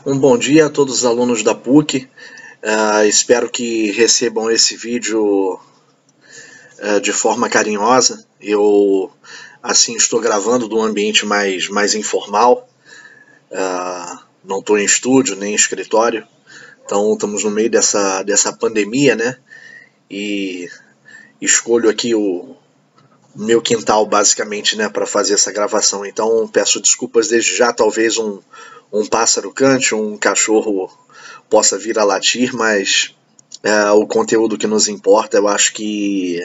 Um bom dia a todos os alunos da PUC. Espero que recebam esse vídeo de forma carinhosa. Eu, assim, estou gravando de um ambiente mais informal. Não estou em estúdio nem em escritório. Então, estamos no meio dessa pandemia, né? E escolho aqui o meu quintal, basicamente, né, para fazer essa gravação. Então, peço desculpas desde já. Talvez um pássaro cante, um cachorro possa vir a latir, mas o conteúdo que nos importa, eu acho que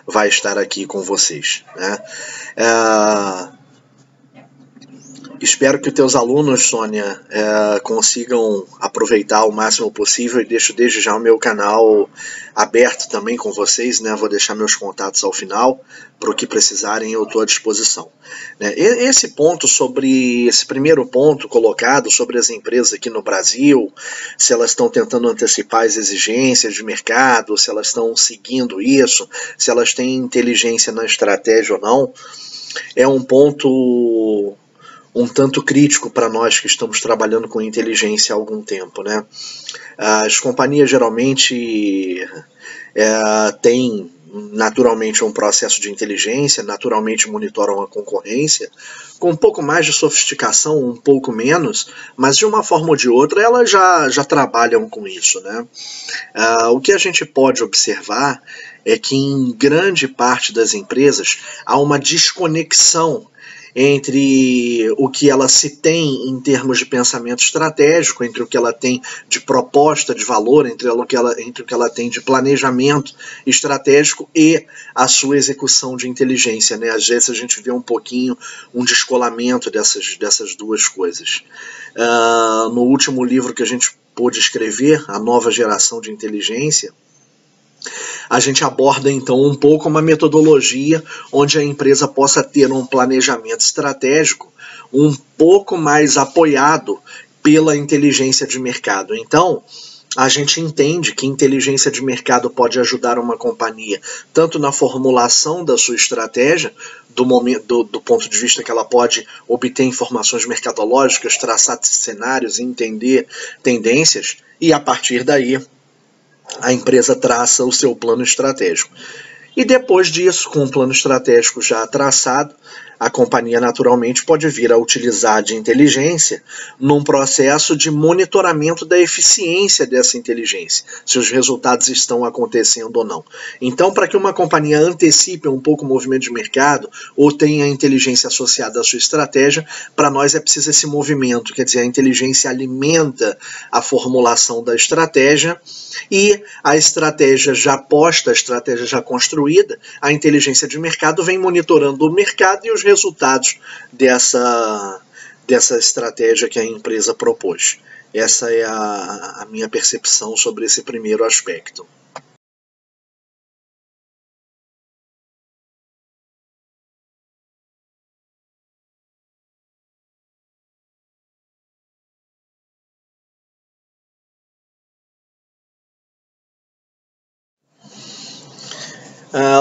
vai estar aqui com vocês, né? Espero que os teus alunos, Sônia, consigam aproveitar o máximo possível, e deixo desde já o meu canal aberto também com vocês, né? Vou deixar meus contatos ao final, para o que precisarem eu estou à disposição. Esse primeiro ponto colocado sobre as empresas aqui no Brasil, se elas estão tentando antecipar as exigências de mercado, se elas estão seguindo isso, se elas têm inteligência na estratégia ou não, é um ponto um tanto crítico para nós que estamos trabalhando com inteligência há algum tempo, né? As companhias geralmente têm naturalmente um processo de inteligência, naturalmente monitoram a concorrência, com um pouco mais de sofisticação, um pouco menos, mas de uma forma ou de outra elas já trabalham com isso, né? O que a gente pode observar é que em grande parte das empresas há uma desconexão entre o que ela se tem em termos de pensamento estratégico, entre o que ela tem de proposta de valor, entre o que ela tem de planejamento estratégico e a sua execução de inteligência, né? Às vezes a gente vê um pouquinho um descolamento dessas duas coisas. No último livro que a gente pôde escrever, A Nova Geração de Inteligência, a gente aborda então um pouco uma metodologia onde a empresa possa ter um planejamento estratégico um pouco mais apoiado pela inteligência de mercado. Então, a gente entende que inteligência de mercado pode ajudar uma companhia tanto na formulação da sua estratégia, do ponto de vista que ela pode obter informações mercadológicas, traçar cenários, entender tendências, e a partir daí a empresa traça o seu plano estratégico. E depois disso, com o plano estratégico já traçado, a companhia naturalmente pode vir a utilizar de inteligência num processo de monitoramento da eficiência dessa inteligência, se os resultados estão acontecendo ou não. Então, para que uma companhia antecipe um pouco o movimento de mercado ou tenha inteligência associada à sua estratégia, para nós é preciso esse movimento, quer dizer, a inteligência alimenta a formulação da estratégia e a estratégia já posta, a estratégia já construída, a inteligência de mercado vem monitorando o mercado e os resultados dessa estratégia que a empresa propôs. Essa é a minha percepção sobre esse primeiro aspecto.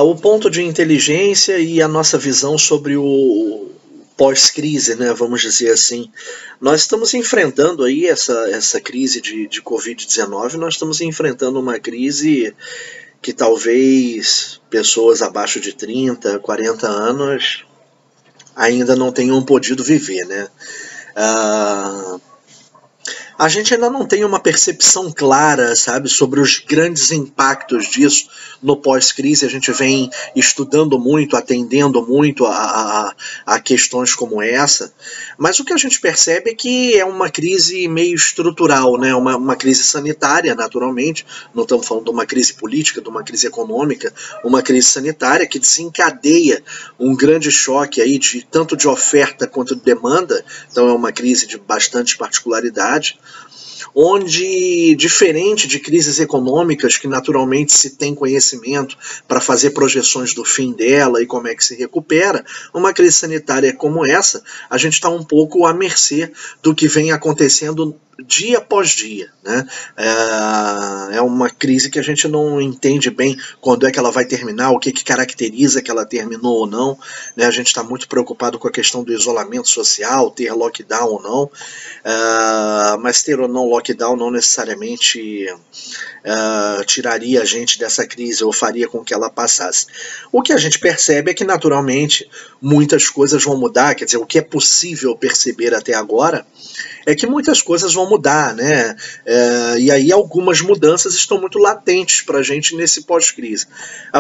O ponto de inteligência e a nossa visão sobre o pós-crise, né, vamos dizer assim. Nós estamos enfrentando aí essa crise de Covid-19, nós estamos enfrentando uma crise que talvez pessoas abaixo de 30, 40 anos ainda não tenham podido viver, né? A gente ainda não tem uma percepção clara, sabe, sobre os grandes impactos disso no pós-crise. A gente vem estudando muito, atendendo muito a questões como essa, mas o que a gente percebe é que é uma crise meio estrutural, né? Uma crise sanitária, naturalmente, não estamos falando de uma crise política, de uma crise econômica, uma crise sanitária que desencadeia um grande choque aí tanto de oferta quanto de demanda, então é uma crise de bastante particularidade. onde, diferente de crises econômicas, que naturalmente se tem conhecimento para fazer projeções do fim dela e como é que se recupera, uma crise sanitária como essa, a gente está um pouco à mercê do que vem acontecendo dia após dia, né? É uma crise que a gente não entende bem quando é que ela vai terminar, o que caracteriza que ela terminou ou não, né? A gente está muito preocupado com a questão do isolamento social, ter lockdown ou não, mas ter ou não lockdown não necessariamente tiraria a gente dessa crise ou faria com que ela passasse. O que a gente percebe é que naturalmente muitas coisas vão mudar, quer dizer, o que é possível perceber até agora é que muitas coisas vão mudar, né? E aí algumas mudanças estão muito latentes para a gente nesse pós-crise.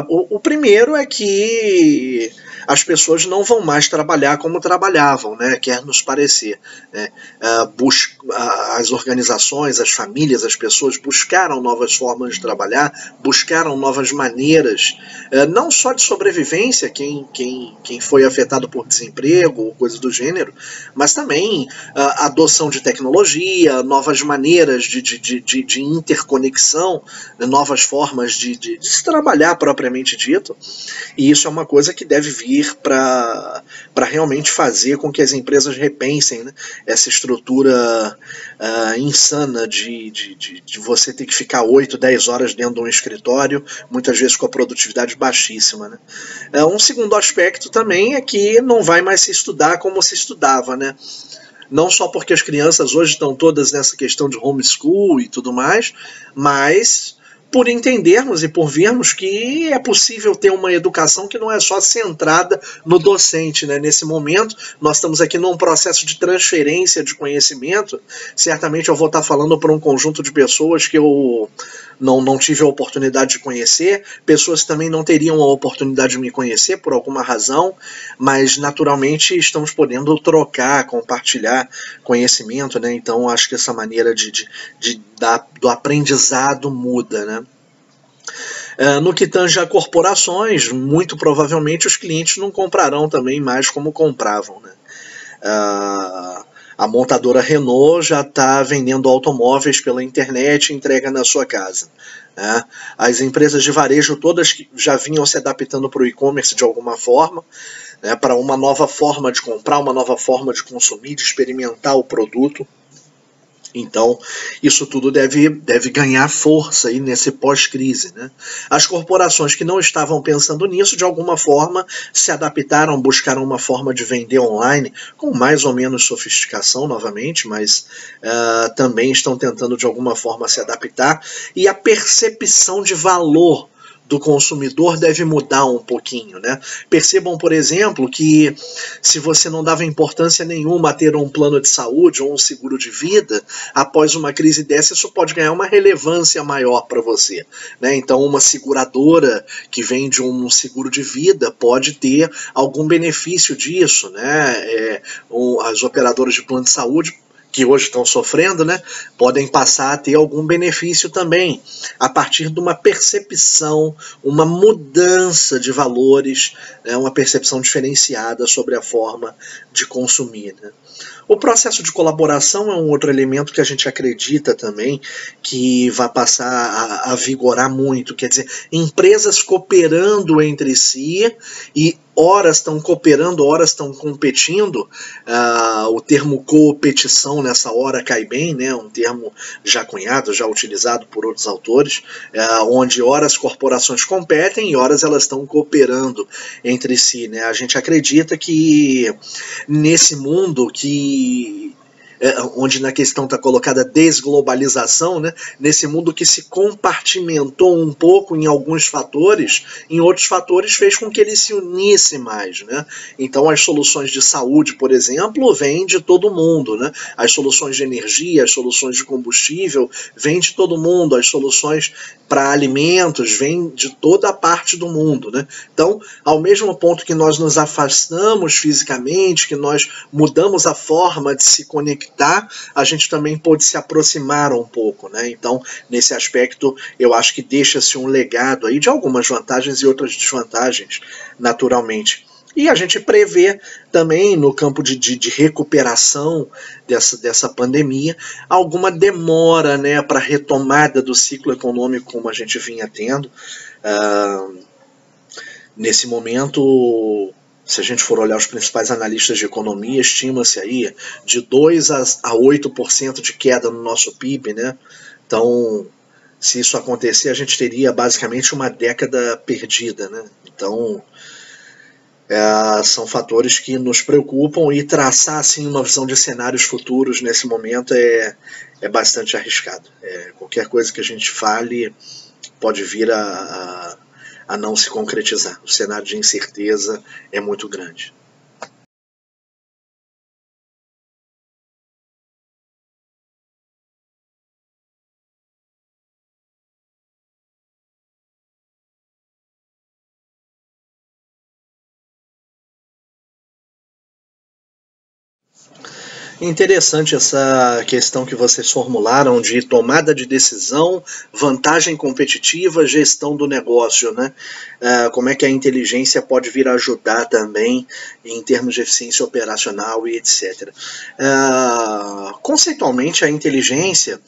O primeiro é que as pessoas não vão mais trabalhar como trabalhavam, né? Quer nos parecer, né? As organizações, as famílias, as pessoas buscaram novas formas de trabalhar, buscaram novas maneiras, não só de sobrevivência, quem foi afetado por desemprego ou coisa do gênero, mas também adoção de tecnologia, novas maneiras de interconexão, novas formas de se trabalhar propriamente dito, e isso é uma coisa que deve vir para realmente fazer com que as empresas repensem, né, essa estrutura insana de você ter que ficar 8, 10 horas dentro de um escritório, muitas vezes com a produtividade baixíssima, né. Um segundo aspecto também é que não vai mais se estudar como se estudava, né. Não só porque as crianças hoje estão todas nessa questão de homeschool e tudo mais, mas por entendermos e por vermos que é possível ter uma educação que não é só centrada no docente, né? Nesse momento, nós estamos aqui num processo de transferência de conhecimento. Certamente eu vou estar falando para um conjunto de pessoas que eu não tive a oportunidade de conhecer, pessoas que também não teriam a oportunidade de me conhecer por alguma razão, mas naturalmente estamos podendo trocar, compartilhar conhecimento, né? Então acho que essa maneira do aprendizado muda, né? No que tange a corporações, muito provavelmente os clientes não comprarão também mais como compravam, né? A montadora Renault já está vendendo automóveis pela internet e entrega na sua casa, né? As empresas de varejo todas já vinham se adaptando para o e-commerce de alguma forma, né, para uma nova forma de comprar, uma nova forma de consumir, de experimentar o produto. Então, isso tudo deve ganhar força aí nesse pós-crise, né? As corporações que não estavam pensando nisso, de alguma forma, se adaptaram, buscaram uma forma de vender online, com mais ou menos sofisticação, novamente, mas também estão tentando, de alguma forma, se adaptar. E a percepção de valor do consumidor deve mudar um pouquinho, né? Percebam, por exemplo, que se você não dava importância nenhuma a ter um plano de saúde ou um seguro de vida, após uma crise dessa, isso pode ganhar uma relevância maior para você, né? Então, uma seguradora que vende um seguro de vida pode ter algum benefício disso, né? As operadoras de plano de saúde, que hoje estão sofrendo, né, podem passar a ter algum benefício também, a partir de uma percepção, uma mudança de valores, né, uma percepção diferenciada sobre a forma de consumir, né. O processo de colaboração é um outro elemento que a gente acredita também que vai passar a vigorar muito, quer dizer, empresas cooperando entre si e horas estão cooperando, horas estão competindo. O termo competição nessa hora cai bem, né? Um termo já cunhado, já utilizado por outros autores, onde horas corporações competem e horas elas estão cooperando entre si, né? A gente acredita que nesse mundo onde na questão está colocada desglobalização, né? Nesse mundo que se compartimentou um pouco em alguns fatores, em outros fatores fez com que ele se unisse mais, né? Então as soluções de saúde, por exemplo, vêm de todo mundo, né? As soluções de energia, as soluções de combustível vêm de todo mundo, as soluções para alimentos vêm de toda a parte do mundo, né? Então, ao mesmo ponto que nós nos afastamos fisicamente, que nós mudamos a forma de se conectar, a gente também pode se aproximar um pouco, né? Então, nesse aspecto, eu acho que deixa-se um legado aí de algumas vantagens e outras desvantagens, naturalmente. E a gente prevê também, no campo de recuperação dessa pandemia, alguma demora, né, para a retomada do ciclo econômico como a gente vinha tendo. Nesse momento, se a gente for olhar os principais analistas de economia, estima-se aí de 2 a 8% de queda no nosso PIB, né? Então, se isso acontecer, a gente teria basicamente uma década perdida, né? Então, são fatores que nos preocupam, e traçar assim uma visão de cenários futuros nesse momento é bastante arriscado. Qualquer coisa que a gente fale pode vir a não se concretizar. O cenário de incerteza é muito grande. Interessante essa questão que vocês formularam de tomada de decisão, vantagem competitiva, gestão do negócio, né? Como é que a inteligência pode vir a ajudar também em termos de eficiência operacional e etc. Conceitualmente, a inteligência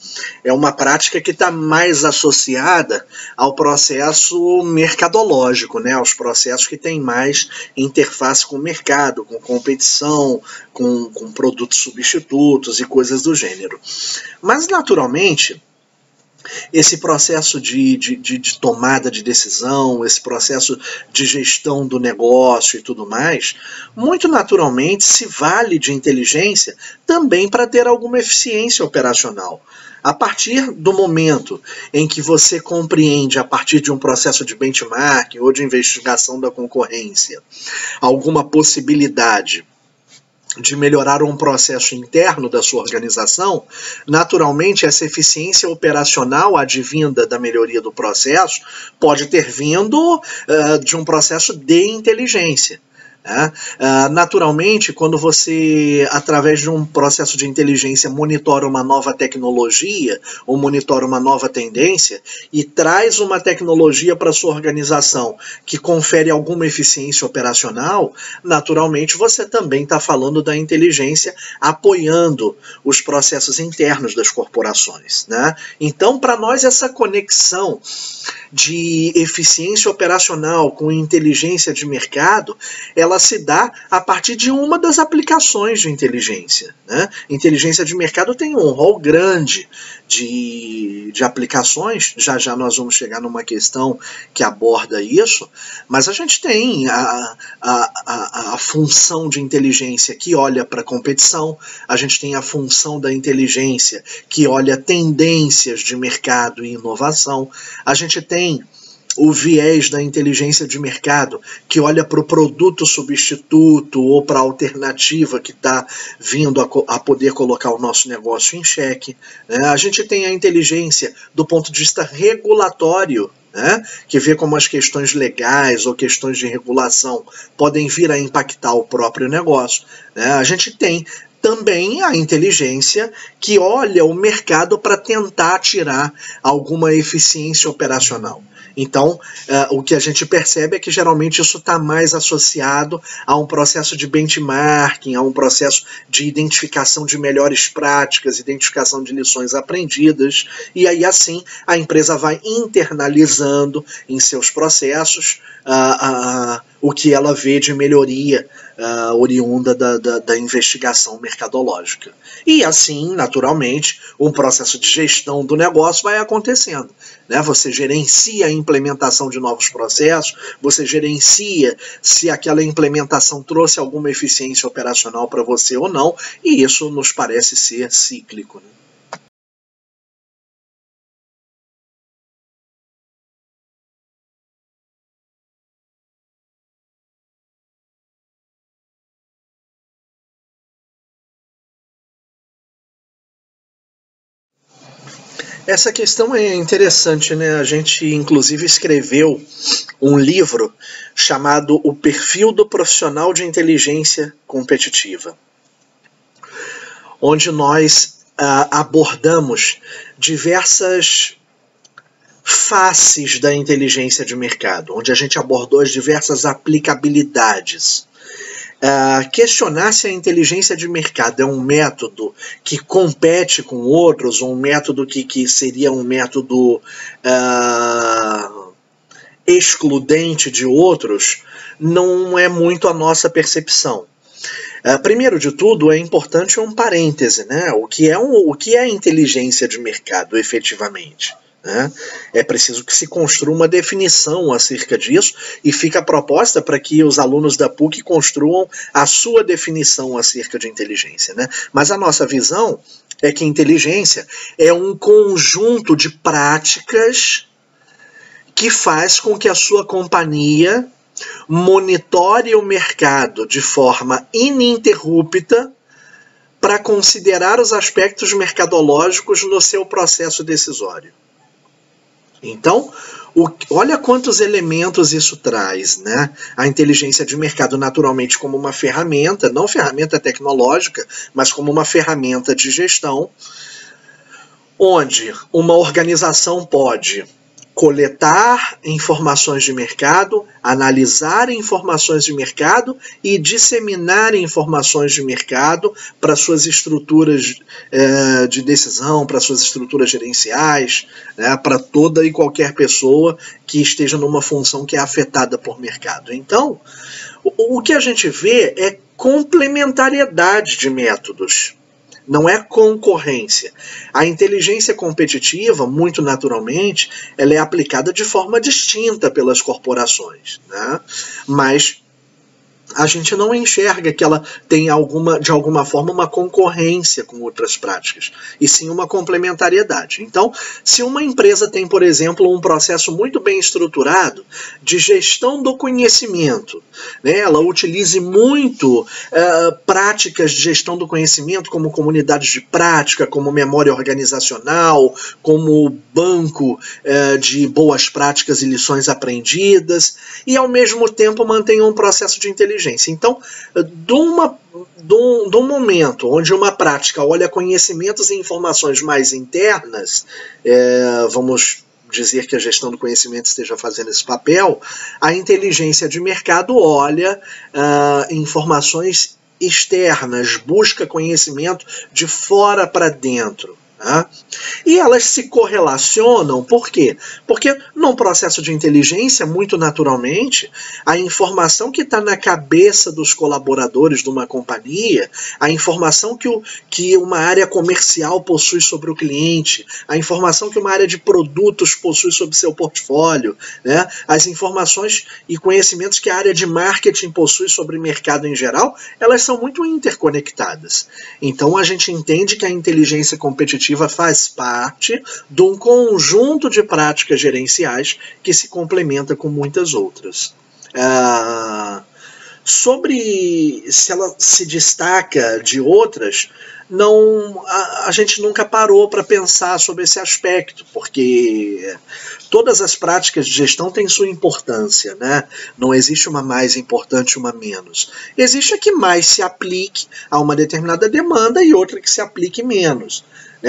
é uma prática que está mais associada ao processo mercadológico, né? Aos processos que têm mais interface com o mercado, com competição, com produtos substitutos e coisas do gênero. Mas, naturalmente, esse processo de tomada de decisão, esse processo de gestão do negócio e tudo mais, muito naturalmente se vale de inteligência também para ter alguma eficiência operacional. A partir do momento em que você compreende, a partir de um processo de benchmarking ou de investigação da concorrência, alguma possibilidade de melhorar um processo interno da sua organização, naturalmente essa eficiência operacional advinda da melhoria do processo pode ter vindo de um processo de inteligência. Naturalmente, quando você, através de um processo de inteligência, monitora uma nova tecnologia ou monitora uma nova tendência e traz uma tecnologia para a sua organização que confere alguma eficiência operacional, naturalmente você também está falando da inteligência apoiando os processos internos das corporações, né? Então, para nós, essa conexão de eficiência operacional com inteligência de mercado, ela se dá a partir de uma das aplicações de inteligência, né? Inteligência de mercado tem um rol grande de aplicações, já nós vamos chegar numa questão que aborda isso, mas a gente tem a função de inteligência que olha para a competição, a gente tem a função da inteligência que olha tendências de mercado e inovação, a gente tem o viés da inteligência de mercado, que olha para o produto substituto ou para a alternativa que está vindo a poder colocar o nosso negócio em xeque. A gente tem a inteligência do ponto de vista regulatório, que vê como as questões legais ou questões de regulação podem vir a impactar o próprio negócio. A gente tem também a inteligência que olha o mercado para tentar tirar alguma eficiência operacional. Então, o que a gente percebe é que geralmente isso está mais associado a um processo de benchmarking, a um processo de identificação de melhores práticas, identificação de lições aprendidas, e aí assim a empresa vai internalizando em seus processos o que ela vê de melhoria oriunda da investigação mercadológica. E assim, naturalmente, um processo de gestão do negócio vai acontecendo. Você gerencia a implementação de novos processos, você gerencia se aquela implementação trouxe alguma eficiência operacional para você ou não, e isso nos parece ser cíclico. Essa questão é interessante, né? A gente, inclusive, escreveu um livro chamado O Perfil do Profissional de Inteligência Competitiva, onde nós abordamos diversas faces da inteligência de mercado, onde a gente abordou as diversas aplicabilidades. questionar se a inteligência de mercado é um método que compete com outros, ou um método que seria um método excludente de outros, não é muito a nossa percepção. Primeiro de tudo, é importante um parêntese, né? O que é a inteligência de mercado, efetivamente? Né? É preciso que se construa uma definição acerca disso, e fica a proposta para que os alunos da PUC construam a sua definição acerca de inteligência. Né? Mas a nossa visão é que inteligência é um conjunto de práticas que faz com que a sua companhia monitore o mercado de forma ininterrupta para considerar os aspectos mercadológicos no seu processo decisório. Então, olha quantos elementos isso traz, né? A inteligência de mercado, naturalmente, como uma ferramenta, não ferramenta tecnológica, mas como uma ferramenta de gestão, onde uma organização pode coletar informações de mercado, analisar informações de mercado e disseminar informações de mercado para suas estruturas de decisão, para suas estruturas gerenciais, né, para toda e qualquer pessoa que esteja numa função que é afetada por mercado. Então, o que a gente vê é complementariedade de métodos. Não é concorrência. A inteligência competitiva, muito naturalmente, ela é aplicada de forma distinta pelas corporações, né? Mas a gente não enxerga que ela tem de alguma forma uma concorrência com outras práticas, e sim uma complementariedade. Então, se uma empresa tem, por exemplo, um processo muito bem estruturado de gestão do conhecimento, né, ela utilize muito práticas de gestão do conhecimento, como comunidades de prática, como memória organizacional, como banco de boas práticas e lições aprendidas, e ao mesmo tempo mantém um processo de inteligência. Então, de um momento onde uma prática olha conhecimentos e informações mais internas, vamos dizer que a gestão do conhecimento esteja fazendo esse papel, a inteligência de mercado olha informações externas, busca conhecimento de fora para dentro. E elas se correlacionam, por quê? Porque num processo de inteligência, muito naturalmente, a informação que está na cabeça dos colaboradores de uma companhia, a informação que uma área comercial possui sobre o cliente, a informação que uma área de produtos possui sobre seu portfólio, né? As informações e conhecimentos que a área de marketing possui sobre o mercado em geral, elas são muito interconectadas. Então a gente entende que a inteligência competitiva faz parte de um conjunto de práticas gerenciais que se complementa com muitas outras. Sobre se ela se destaca de outras, a gente nunca parou para pensar sobre esse aspecto, porque todas as práticas de gestão têm sua importância, né? Não existe uma mais importante e uma menos. Existe a que mais se aplique a uma determinada demanda e outra que se aplique menos.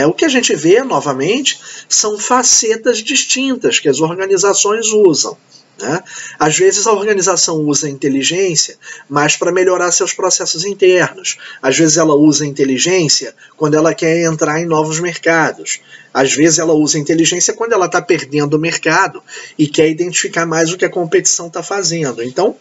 O que a gente vê, novamente, são facetas distintas que as organizações usam. Às vezes a organização usa a inteligência mais para melhorar seus processos internos. Às vezes ela usa a inteligência quando ela quer entrar em novos mercados. Às vezes ela usa a inteligência quando ela está perdendo o mercado e quer identificar mais o que a competição está fazendo. Então,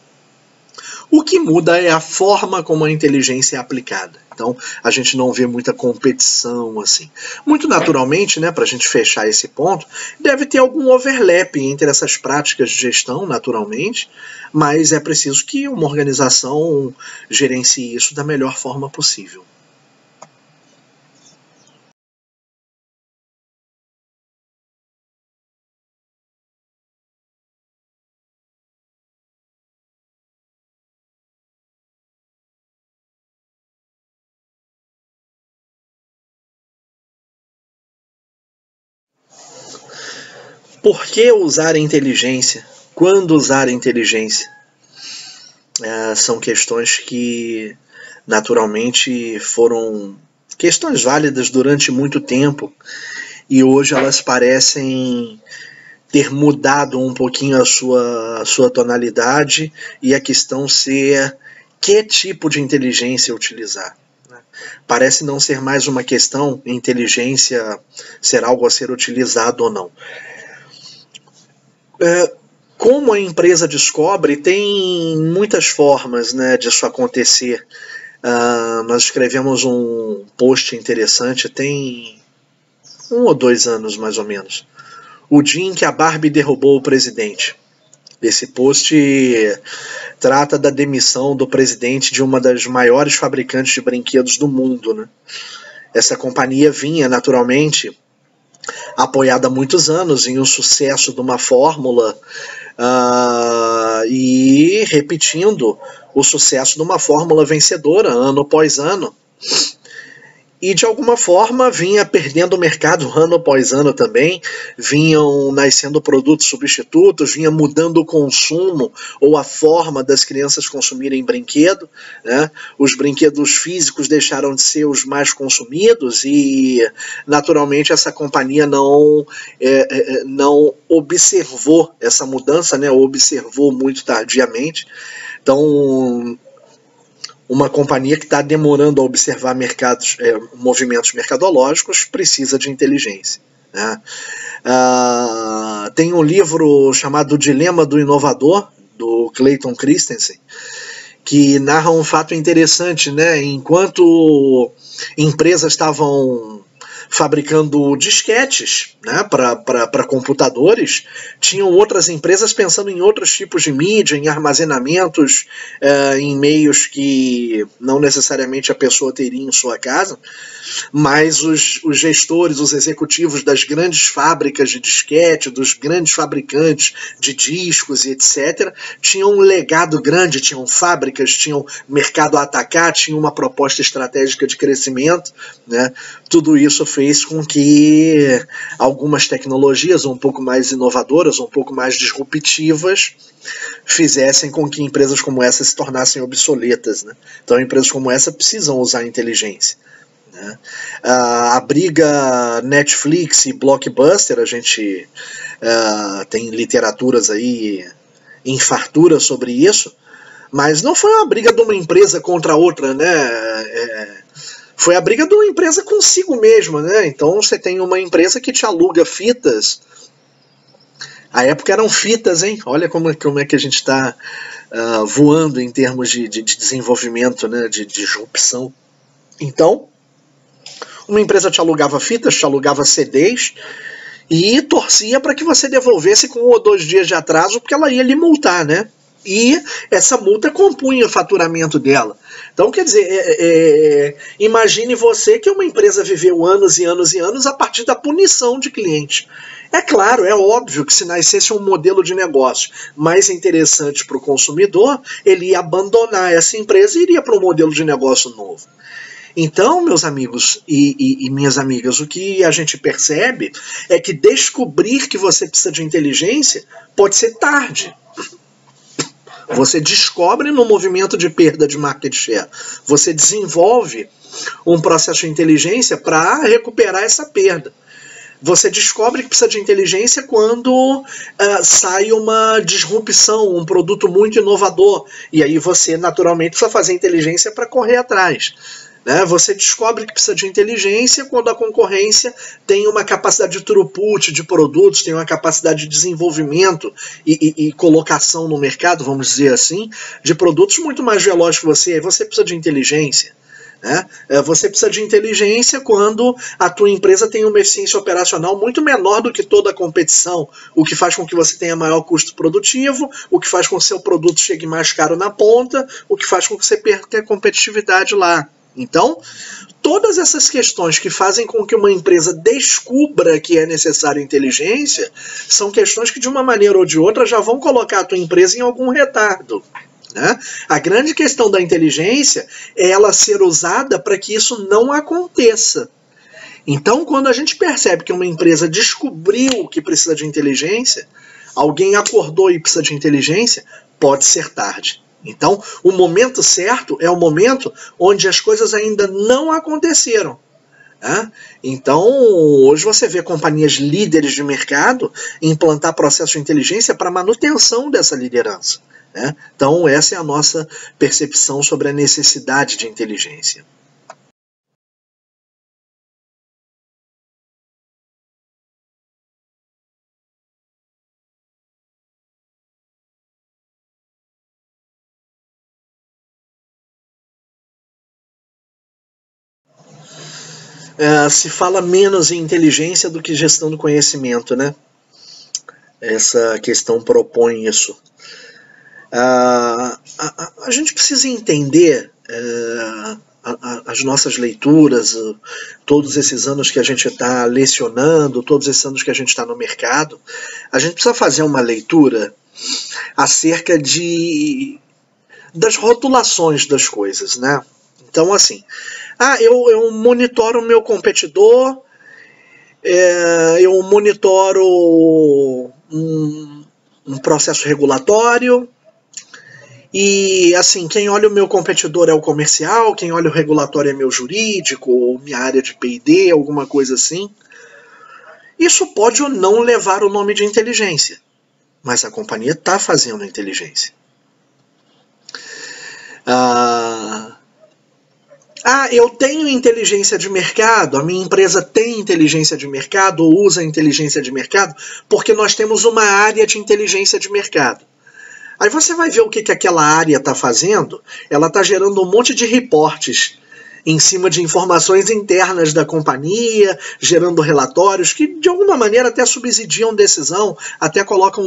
o que muda é a forma como a inteligência é aplicada. Então, a gente não vê muita competição assim. Muito naturalmente, né, para a gente fechar esse ponto, deve ter algum overlap entre essas práticas de gestão, naturalmente, mas é preciso que uma organização gerencie isso da melhor forma possível. Por que usar a inteligência? Quando usar a inteligência? São questões que naturalmente foram questões válidas durante muito tempo e hoje elas parecem ter mudado um pouquinho a sua tonalidade e a questão ser que tipo de inteligência utilizar. Parece não ser mais uma questão inteligência ser algo a ser utilizado ou não. Como a empresa descobre, tem muitas formas, né, disso acontecer. Nós escrevemos um post interessante, tem 1 ou 2 anos mais ou menos. O dia em que a Barbie derrubou o presidente. Esse post trata da demissão do presidente de uma das maiores fabricantes de brinquedos do mundo, né? Essa companhia vinha, naturalmente, apoiada há muitos anos em um sucesso de uma fórmula e repetindo o sucesso de uma fórmula vencedora ano após ano. E de alguma forma vinha perdendo o mercado ano após ano também, vinham nascendo produtos substitutos, vinha mudando o consumo ou a forma das crianças consumirem brinquedo, né? Os brinquedos físicos deixaram de ser os mais consumidos e naturalmente essa companhia não observou essa mudança, né? Observou muito tardiamente. Então, uma companhia que está demorando a observar movimentos mercadológicos precisa de inteligência, né? Tem um livro chamado O Dilema do Inovador, do Clayton Christensen, que narra um fato interessante, né? Enquanto empresas estavam fabricando disquetes, né, para computadores, tinham outras empresas pensando em outros tipos de mídia, em armazenamentos, em meios que não necessariamente a pessoa teria em sua casa, mas os gestores, os executivos das grandes fábricas de disquete, dos grandes fabricantes de discos e etc., tinham um legado grande, tinham fábricas, tinham mercado a atacar, tinham uma proposta estratégica de crescimento, né? Tudo isso fez com que algumas tecnologias um pouco mais inovadoras, um pouco mais disruptivas, fizessem com que empresas como essa se tornassem obsoletas, né? Então empresas como essa precisam usar inteligência, né? A briga Netflix e Blockbuster, a gente tem literaturas aí em fartura sobre isso, mas não foi uma briga de uma empresa contra outra, né? Foi a briga de uma empresa consigo mesma, né? Então você tem uma empresa que te aluga fitas. A época eram fitas, hein? Olha como é que a gente está voando em termos de desenvolvimento, né? De disrupção. Então, uma empresa te alugava fitas, te alugava CDs e torcia para que você devolvesse com 1 ou 2 dias de atraso, porque ela ia lhe multar, né? E essa multa compunha o faturamento dela. Então, quer dizer, imagine você que uma empresa viveu anos e anos e anos a partir da punição de cliente. É claro, é óbvio que se nascesse um modelo de negócio mais interessante para o consumidor, ele ia abandonar essa empresa e iria para um modelo de negócio novo. Então, meus amigos e minhas amigas, o que a gente percebe é que descobrir que você precisa de inteligência pode ser tarde. Você descobre no movimento de perda de market share. Você desenvolve um processo de inteligência para recuperar essa perda. Você descobre que precisa de inteligência quando sai uma disrupção, um produto muito inovador. E aí você, naturalmente, precisa fazer inteligência para correr atrás. Né? Você descobre que precisa de inteligência quando a concorrência tem uma capacidade de throughput de produtos, tem uma capacidade de desenvolvimento e colocação no mercado, vamos dizer assim, de produtos muito mais veloz que você. Aí você precisa de inteligência. Né? Você precisa de inteligência quando a tua empresa tem uma eficiência operacional muito menor do que toda a competição, o que faz com que você tenha maior custo produtivo, o que faz com que o seu produto chegue mais caro na ponta, o que faz com que você perca a competitividade lá. Então, todas essas questões que fazem com que uma empresa descubra que é necessário inteligência são questões que, de uma maneira ou de outra, já vão colocar a tua empresa em algum retardo. Né? A grande questão da inteligência é ela ser usada para que isso não aconteça. Então, quando a gente percebe que uma empresa descobriu que precisa de inteligência, alguém acordou e precisa de inteligência, pode ser tarde. Então, o momento certo é o momento onde as coisas ainda não aconteceram. Né? Então, hoje você vê companhias líderes de mercado implantar processos de inteligência para manutenção dessa liderança. né? Então, essa é a nossa percepção sobre a necessidade de inteligência. Se fala menos em inteligência do que gestão do conhecimento, né? Essa questão propõe isso. A gente precisa entender as nossas leituras, todos esses anos que a gente está lecionando, todos esses anos que a gente está no mercado, a gente precisa fazer uma leitura acerca das rotulações das coisas, né? Então, assim, eu monitoro o meu competidor, eu monitoro um processo regulatório, e assim, quem olha o meu competidor é o comercial, quem olha o regulatório é meu jurídico, ou minha área de P&D, alguma coisa assim. Isso pode ou não levar o nome de inteligência, mas a companhia está fazendo inteligência. Eu tenho inteligência de mercado, a minha empresa tem inteligência de mercado ou usa inteligência de mercado porque nós temos uma área de inteligência de mercado. Aí você vai ver o que aquela área está fazendo. Ela está gerando um monte de reportes em cima de informações internas da companhia, gerando relatórios que de alguma maneira até subsidiam decisão, até colocam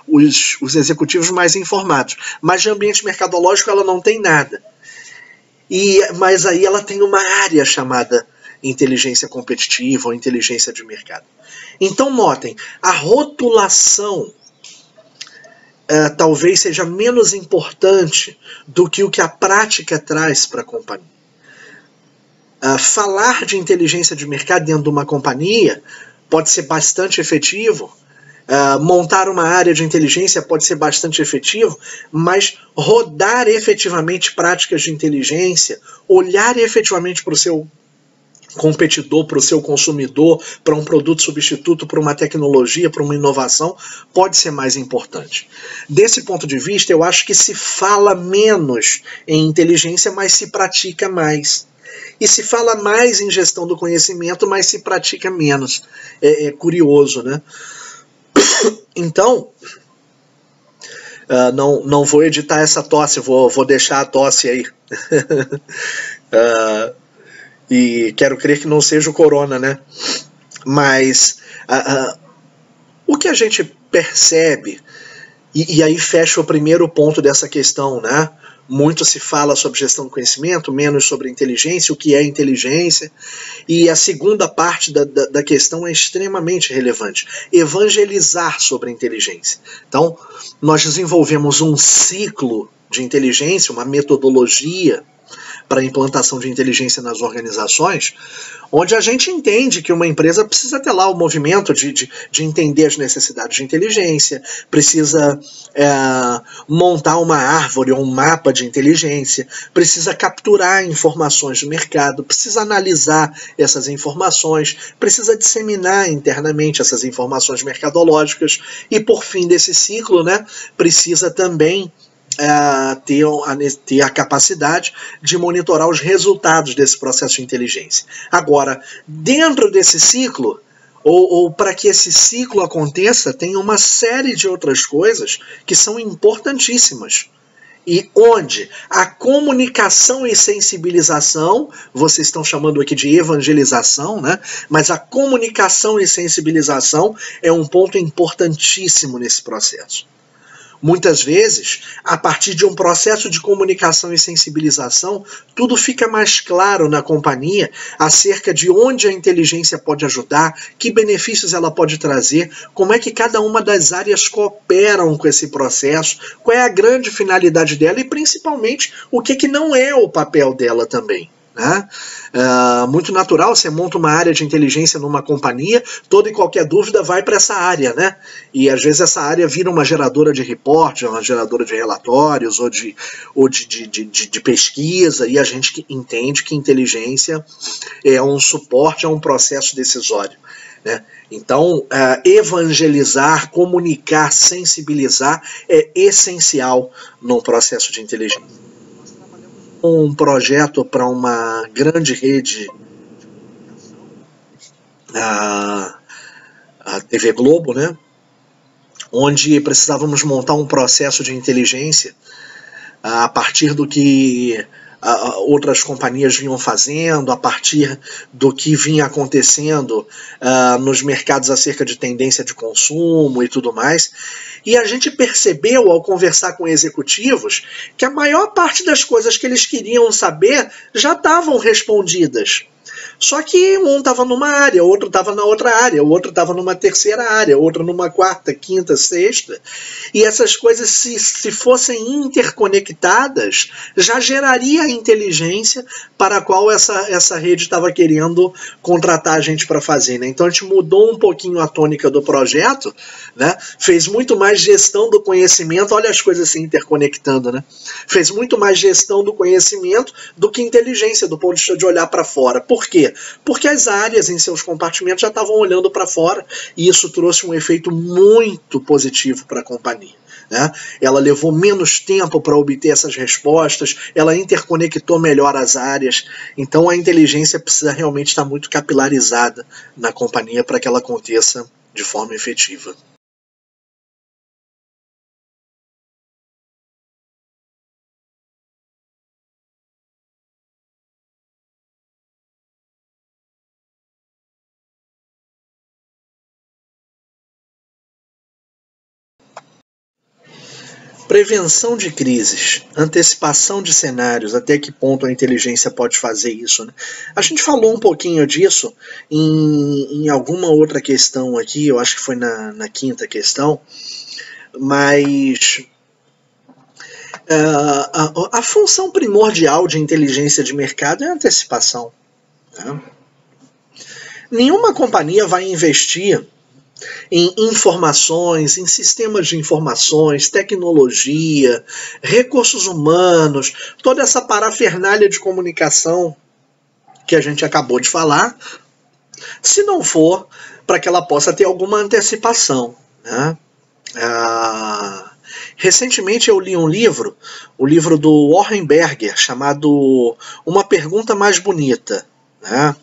os executivos mais informados. Mas de ambiente mercadológico ela não tem nada. Mas aí ela tem uma área chamada inteligência competitiva ou inteligência de mercado. Então notem, a rotulação talvez seja menos importante do que o que a prática traz para a companhia. Falar de inteligência de mercado dentro de uma companhia pode ser bastante efetivo, montar uma área de inteligência pode ser bastante efetivo, mas rodar efetivamente práticas de inteligência, olhar efetivamente para o seu competidor, para o seu consumidor, para um produto substituto, para uma tecnologia, para uma inovação, pode ser mais importante. Desse ponto de vista, eu acho que se fala menos em inteligência, mas se pratica mais. E se fala mais em gestão do conhecimento, mas se pratica menos. É curioso, né? Então, não vou editar essa tosse, vou deixar a tosse aí. E quero crer que não seja o corona, né? Mas o que a gente percebe, e aí fecha o primeiro ponto dessa questão, né? Muito se fala sobre gestão do conhecimento, menos sobre inteligência, o que é inteligência. E a segunda parte da questão é extremamente relevante. Evangelizar sobre a inteligência. Então, nós desenvolvemos um ciclo de inteligência, uma metodologia para a implantação de inteligência nas organizações, onde a gente entende que uma empresa precisa ter lá o movimento de entender as necessidades de inteligência, precisa montar uma árvore ou um mapa de inteligência, precisa capturar informações do mercado, precisa analisar essas informações, precisa disseminar internamente essas informações mercadológicas e, por fim desse ciclo, né, precisa também ter a capacidade de monitorar os resultados desse processo de inteligência. Agora, dentro desse ciclo, ou para que esse ciclo aconteça, tem uma série de outras coisas que são importantíssimas. E onde a comunicação e sensibilização, vocês estão chamando aqui de evangelização, né? Mas a comunicação e sensibilização é um ponto importantíssimo nesse processo. Muitas vezes, a partir de um processo de comunicação e sensibilização, tudo fica mais claro na companhia acerca de onde a inteligência pode ajudar, que benefícios ela pode trazer, como é que cada uma das áreas cooperam com esse processo, qual é a grande finalidade dela e, principalmente, o que não é o papel dela também. Né? Muito natural, você monta uma área de inteligência numa companhia, toda e qualquer dúvida vai para essa área, né? E às vezes essa área vira uma geradora de report, uma geradora de relatórios ou de pesquisa, e a gente entende que inteligência é um suporte a um processo decisório. né? Então, evangelizar, comunicar, sensibilizar é essencial num processo de inteligência. Um projeto para uma grande rede, a TV Globo, né? Onde precisávamos montar um processo de inteligência a partir do que outras companhias vinham fazendo, a partir do que vinha acontecendo nos mercados acerca de tendência de consumo e tudo mais. E a gente percebeu, ao conversar com executivos, que a maior parte das coisas que eles queriam saber já estavam respondidas. Só que um estava numa área, outro estava na outra área, o outro estava numa terceira área, outro numa quarta, quinta, sexta. E essas coisas, se fossem interconectadas, já geraria a inteligência para a qual essa rede estava querendo contratar a gente para fazer, né? Então a gente mudou um pouquinho a tônica do projeto, né? Fez muito mais gestão do conhecimento, olha as coisas se interconectando, né? Fez muito mais gestão do conhecimento do que inteligência, do ponto de vista de olhar para fora. Por quê? Porque as áreas em seus compartimentos já estavam olhando para fora e isso trouxe um efeito muito positivo para a companhia, né? Ela levou menos tempo para obter essas respostas, ela interconectou melhor as áreas, então a inteligência precisa realmente estar muito capilarizada na companhia para que ela aconteça de forma efetiva. Prevenção de crises, antecipação de cenários, até que ponto a inteligência pode fazer isso, né? A gente falou um pouquinho disso em alguma outra questão aqui, eu acho que foi na quinta questão, mas a função primordial de inteligência de mercado é a antecipação, né? Nenhuma companhia vai investir em informações, em sistemas de informações, tecnologia, recursos humanos, toda essa parafernália de comunicação que a gente acabou de falar, se não for para que ela possa ter alguma antecipação, né? Recentemente eu li um livro, o livro do Warren Berger, chamado Uma Pergunta Mais Bonita, né?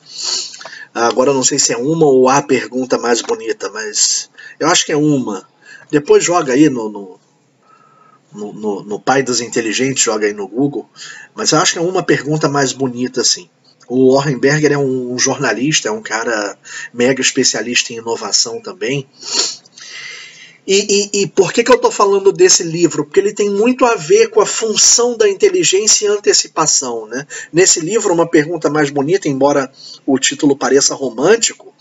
Agora eu não sei se é uma ou a pergunta mais bonita, mas eu acho que é uma. Depois joga aí no Pai dos Inteligentes, joga aí no Google, mas eu acho que é uma pergunta mais bonita, assim. O Warren Berger é um jornalista, é um cara mega especialista em inovação também. E por que eu estou falando desse livro? Porque ele tem muito a ver com a função da inteligência e antecipação, né? Nesse livro, Uma Pergunta Mais Bonita, embora o título pareça romântico,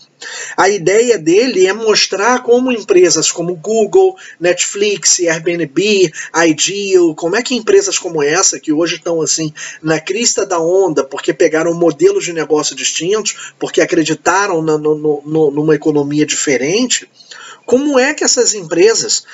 a ideia dele é mostrar como empresas como Google, Netflix, Airbnb, Ideal, como é que empresas como essa, que hoje estão assim na crista da onda, porque pegaram modelos de negócio distintos, porque acreditaram numa economia diferente, como é que essas empresas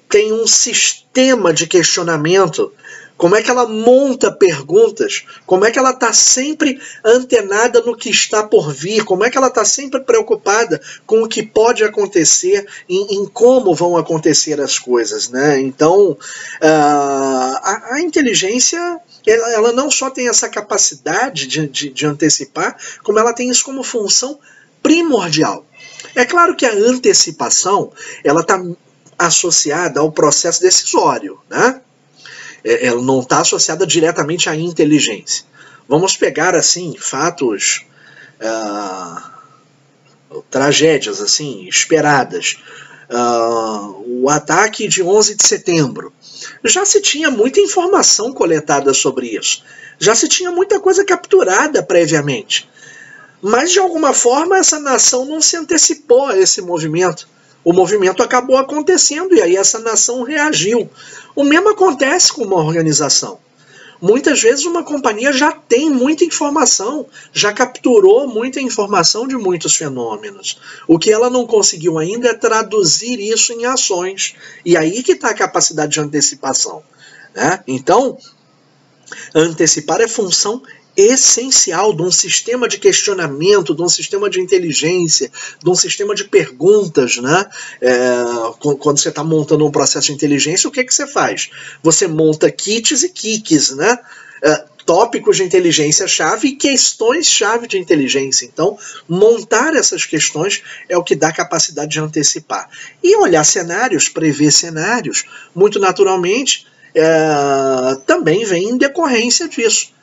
têm um sistema de questionamento, como é que ela monta perguntas, como é que ela está sempre antenada no que está por vir, como é que ela está sempre preocupada com o que pode acontecer, em como vão acontecer as coisas, né? Então, a inteligência, ela não só tem essa capacidade de antecipar, como ela tem isso como função primordial. É claro que a antecipação ela está associada ao processo decisório, né? Ela não está associada diretamente à inteligência. Vamos pegar assim fatos, tragédias assim esperadas. O ataque de 11 de setembro. Já se tinha muita informação coletada sobre isso. Já se tinha muita coisa capturada previamente. Mas, de alguma forma, essa nação não se antecipou a esse movimento. O movimento acabou acontecendo e aí essa nação reagiu. O mesmo acontece com uma organização. Muitas vezes uma companhia já tem muita informação, já capturou muita informação de muitos fenômenos. O que ela não conseguiu ainda é traduzir isso em ações. E aí que está a capacidade de antecipação, né? Então, antecipar é função essencial de um sistema de questionamento, de um sistema de inteligência, de um sistema de perguntas, né? Quando você está montando um processo de inteligência, o que você faz? Você monta kits e kicks, né? Tópicos de inteligência-chave e questões-chave de inteligência. Então, montar essas questões é o que dá capacidade de antecipar. E olhar cenários, prever cenários, muito naturalmente, também vem em decorrência disso.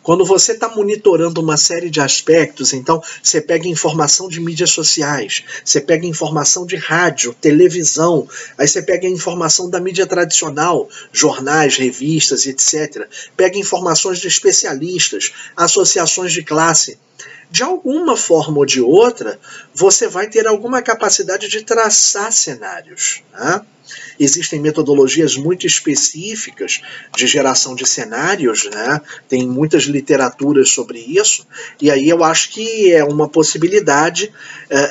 Quando você está monitorando uma série de aspectos, então você pega informação de mídias sociais, você pega informação de rádio, televisão, aí você pega informação da mídia tradicional, jornais, revistas, etc. Pega informações de especialistas, associações de classe. De alguma forma ou de outra, você vai ter alguma capacidade de traçar cenários. Existem metodologias muito específicas de geração de cenários, né? Tem muitas literaturas sobre isso, e aí eu acho que é uma possibilidade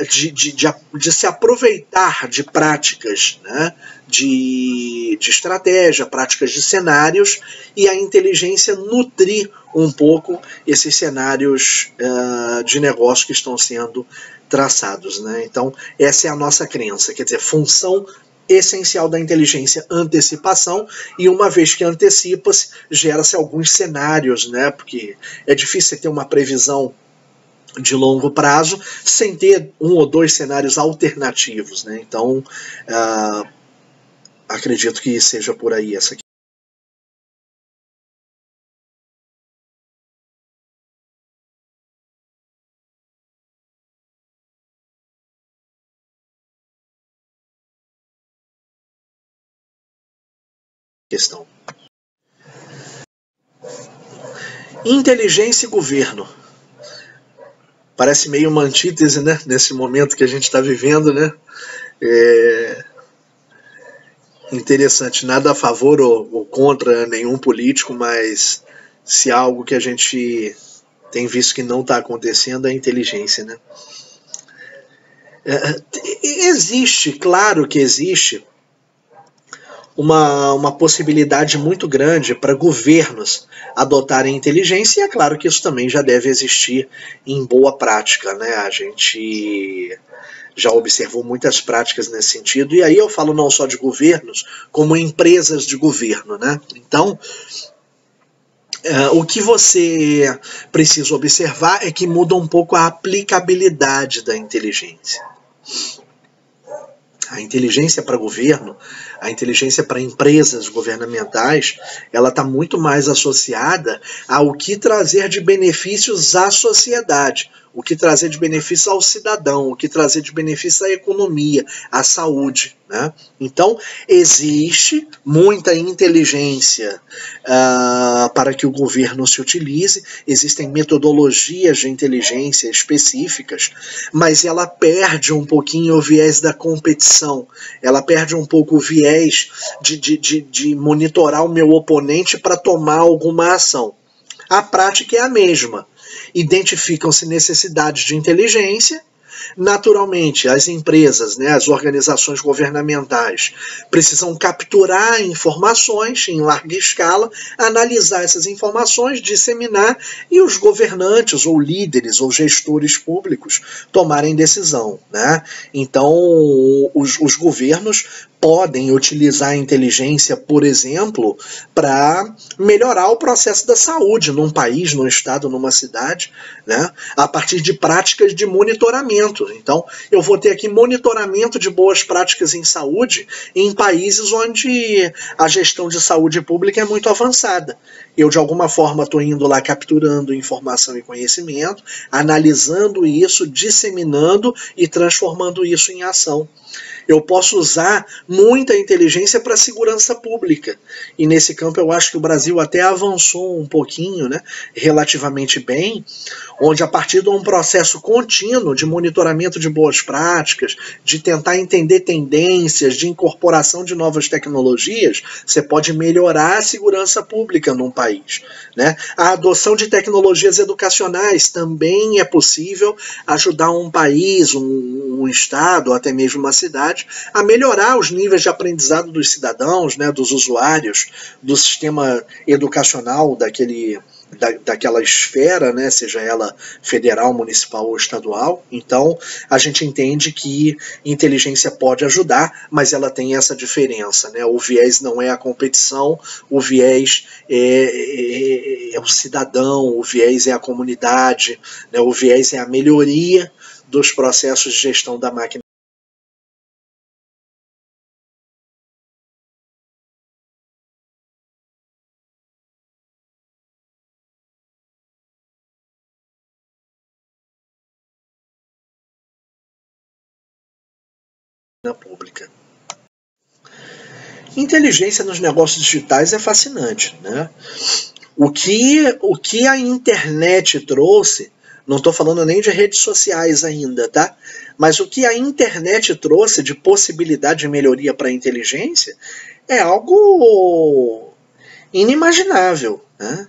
de se aproveitar de práticas, né? de estratégia, práticas de cenários, e a inteligência nutrir um pouco esses cenários de negócio que estão sendo traçados, né? Então, essa é a nossa crença, quer dizer, função essencial da inteligência, antecipação, e uma vez que antecipa-se, gera-se alguns cenários, né? Porque é difícil ter uma previsão de longo prazo sem ter um ou dois cenários alternativos, né? Então, acredito que seja por aí essa questão. Inteligência e governo. Parece meio uma antítese, né? Nesse momento que a gente está vivendo, né? Interessante, nada a favor ou contra nenhum político, mas se há algo que a gente tem visto que não está acontecendo é a inteligência, né? Existe, claro que existe, uma possibilidade muito grande para governos adotarem inteligência, e é claro que isso também já deve existir em boa prática, né? A gente já observou muitas práticas nesse sentido, e aí eu falo não só de governos, como empresas de governo, né? Então, o que você precisa observar é que muda um pouco a aplicabilidade da inteligência. A inteligência para governo, a inteligência para empresas governamentais, ela está muito mais associada ao que trazer de benefícios à sociedade, o que trazer de benefício ao cidadão, o que trazer de benefício à economia, à saúde, né? Então, existe muita inteligência para que o governo se utilize, existem metodologias de inteligência específicas, mas ela perde um pouquinho o viés da competição, ela perde um pouco o viés de monitorar o meu oponente para tomar alguma ação. A prática é a mesma. Identificam-se necessidades de inteligência. Naturalmente, as empresas, né, as organizações governamentais precisam capturar informações em larga escala, analisar essas informações, disseminar e os governantes ou líderes ou gestores públicos tomarem decisão, né? Então, os governos podem utilizar a inteligência, por exemplo, para melhorar o processo da saúde num país, num estado, numa cidade, né? A partir de práticas de monitoramento. Então, eu vou ter aqui monitoramento de boas práticas em saúde em países onde a gestão de saúde pública é muito avançada. Eu, de alguma forma, estou indo lá capturando informação e conhecimento, analisando isso, disseminando e transformando isso em ação. Eu posso usar muita inteligência para a segurança pública. E nesse campo eu acho que o Brasil até avançou um pouquinho, né, relativamente bem, onde a partir de um processo contínuo de monitoramento de boas práticas, de tentar entender tendências, de incorporação de novas tecnologias, você pode melhorar a segurança pública num país, né? A adoção de tecnologias educacionais também é possível ajudar um país, um estado, ou até mesmo uma cidade, a melhorar os níveis de aprendizado dos cidadãos, né, dos usuários, do sistema educacional daquela esfera, né, seja ela federal, municipal ou estadual. Então, a gente entende que inteligência pode ajudar, mas ela tem essa diferença, né? O viés não é a competição, o viés é o cidadão, o viés é a comunidade, né? O viés é a melhoria dos processos de gestão da máquina pública. Inteligência nos negócios digitais é fascinante, né? O que a internet trouxe, não estou falando nem de redes sociais ainda, tá? Mas o que a internet trouxe de possibilidade de melhoria para a inteligência é algo inimaginável, né?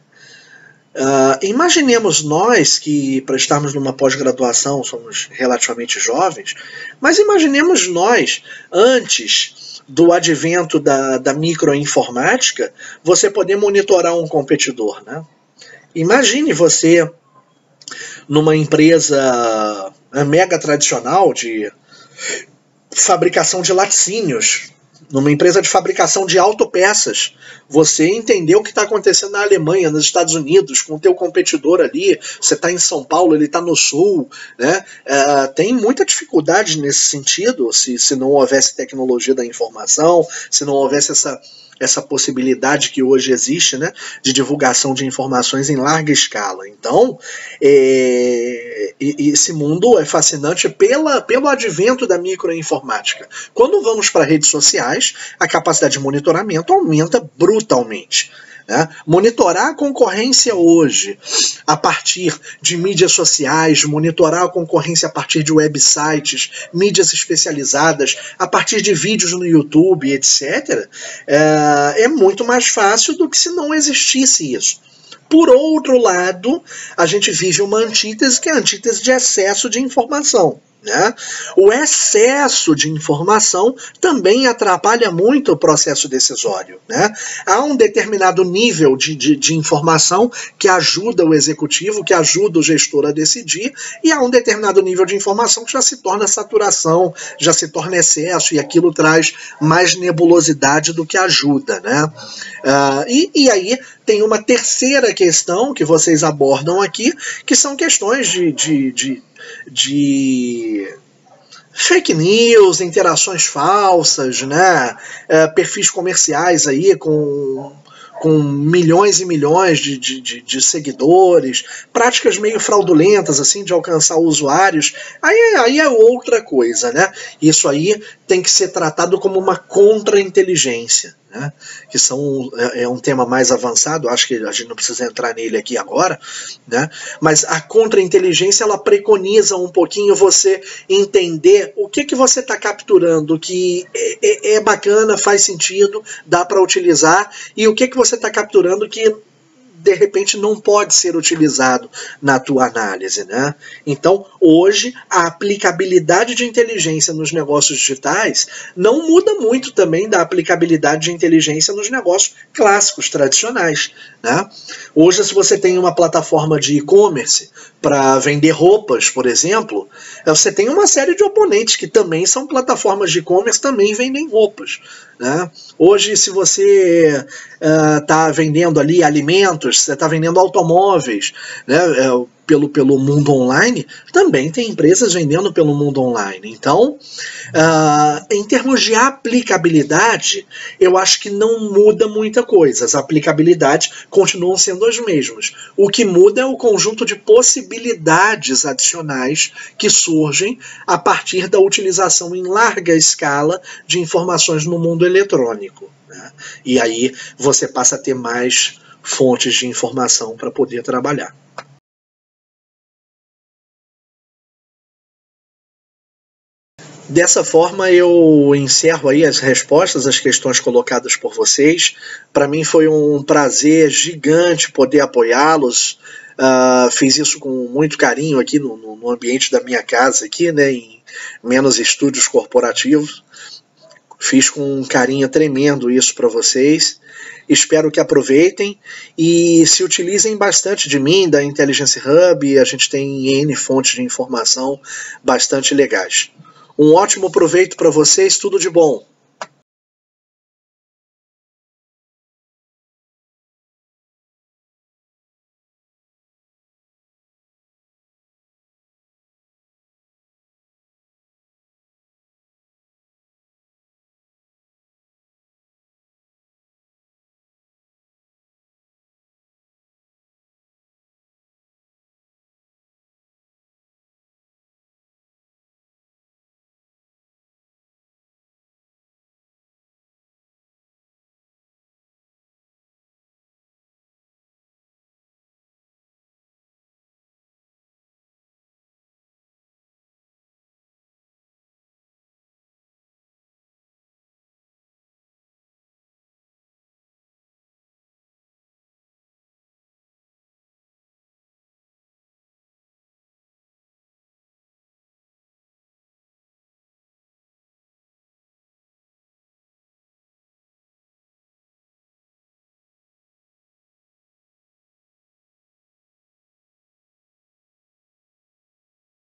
Imaginemos nós que, para estarmos numa pós-graduação, somos relativamente jovens, mas imaginemos nós, antes do advento da microinformática, você poder monitorar um competidor, né? Imagine você numa empresa mega tradicional de fabricação de laticínios, numa empresa de fabricação de autopeças, você entendeu o que está acontecendo na Alemanha, nos Estados Unidos, com o teu competidor ali, você está em São Paulo, ele está no Sul, né? Tem muita dificuldade nesse sentido, se não houvesse tecnologia da informação, se não houvesse essa possibilidade que hoje existe, né, de divulgação de informações em larga escala. Então, esse mundo é fascinante pelo advento da microinformática. Quando vamos para redes sociais, a capacidade de monitoramento aumenta brutalmente. Né? Monitorar a concorrência hoje a partir de mídias sociais, monitorar a concorrência a partir de websites, mídias especializadas, a partir de vídeos no YouTube, etc., é muito mais fácil do que se não existisse isso. Por outro lado, a gente vive uma antítese, que é a antítese de excesso de informação. Né? O excesso de informação também atrapalha muito o processo decisório. Né? Há um determinado nível de informação que ajuda o executivo, que ajuda o gestor a decidir, e há um determinado nível de informação que já se torna saturação, já se torna excesso, e aquilo traz mais nebulosidade do que ajuda. Né? E aí tem uma terceira questão que vocês abordam aqui, que são questões de fake news, interações falsas, né? Perfis comerciais aí com milhões e milhões de seguidores, práticas meio fraudulentas assim de alcançar usuários, aí é outra coisa, né? Isso aí tem que ser tratado como uma contra-inteligência, né? Que é um tema mais avançado, acho que a gente não precisa entrar nele aqui agora, né? Mas a contra-inteligência, ela preconiza um pouquinho você entender o que você está capturando, que é bacana, faz sentido, dá para utilizar, e o que você está capturando que de repente não pode ser utilizado na tua análise, né? Então, hoje, a aplicabilidade de inteligência nos negócios digitais não muda muito também da aplicabilidade de inteligência nos negócios clássicos, tradicionais, né? Hoje, se você tem uma plataforma de e-commerce para vender roupas, por exemplo, você tem uma série de oponentes que também são plataformas de e-commerce, também vendem roupas, né? Hoje, se você está vendendo ali alimentos, você está vendendo automóveis, né, pelo mundo online, também tem empresas vendendo pelo mundo online. Então, em termos de aplicabilidade, eu acho que não muda muita coisa. As aplicabilidades continuam sendo as mesmas. O que muda é o conjunto de possibilidades adicionais que surgem a partir da utilização em larga escala de informações no mundo eletrônico. Né? E aí você passa a ter mais fontes de informação para poder trabalhar. Dessa forma eu encerro aí as respostas às questões colocadas por vocês. Para mim foi um prazer gigante poder apoiá-los. Fiz isso com muito carinho aqui no ambiente da minha casa, aqui, né, em menos estúdios corporativos. Fiz com um carinho tremendo isso para vocês. Espero que aproveitem e se utilizem bastante de mim, da Intelligence Hub. A gente tem N fontes de informação bastante legais. Um ótimo proveito para vocês, tudo de bom!